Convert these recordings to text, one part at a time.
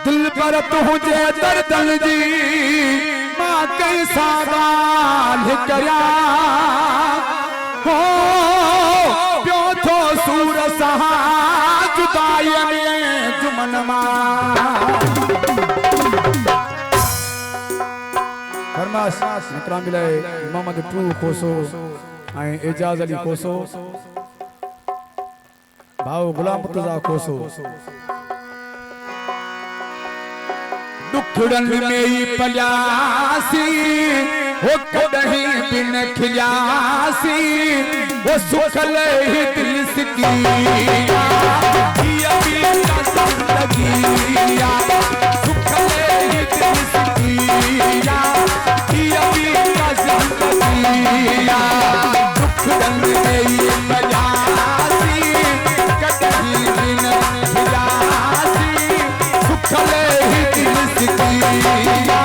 दिल पर तुझे दर्दन जी मां कैसा गाल करया हो प्यो थो सूर सहा जुदाई में जुमन फरमाश इकराम बिलाए मोहम्मद टू खोसो आई एजाज अली खोसो भाव गुलाम मुर्तजा खोसो दुखड़न में ही पलियासी वो कदहीं बिन खिलासी वो सुखल ही दिल सकिया अभी का जिंदगिया सुखल ही दिल सकिया अभी का जिंदगिया दुखड़न में ही पलियासी कदहीं बिन खिलासी सुखल ही दिल सकिया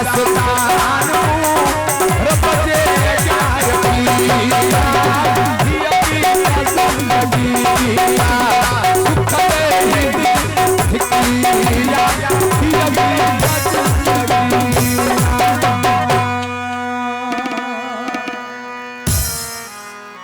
सुल्तान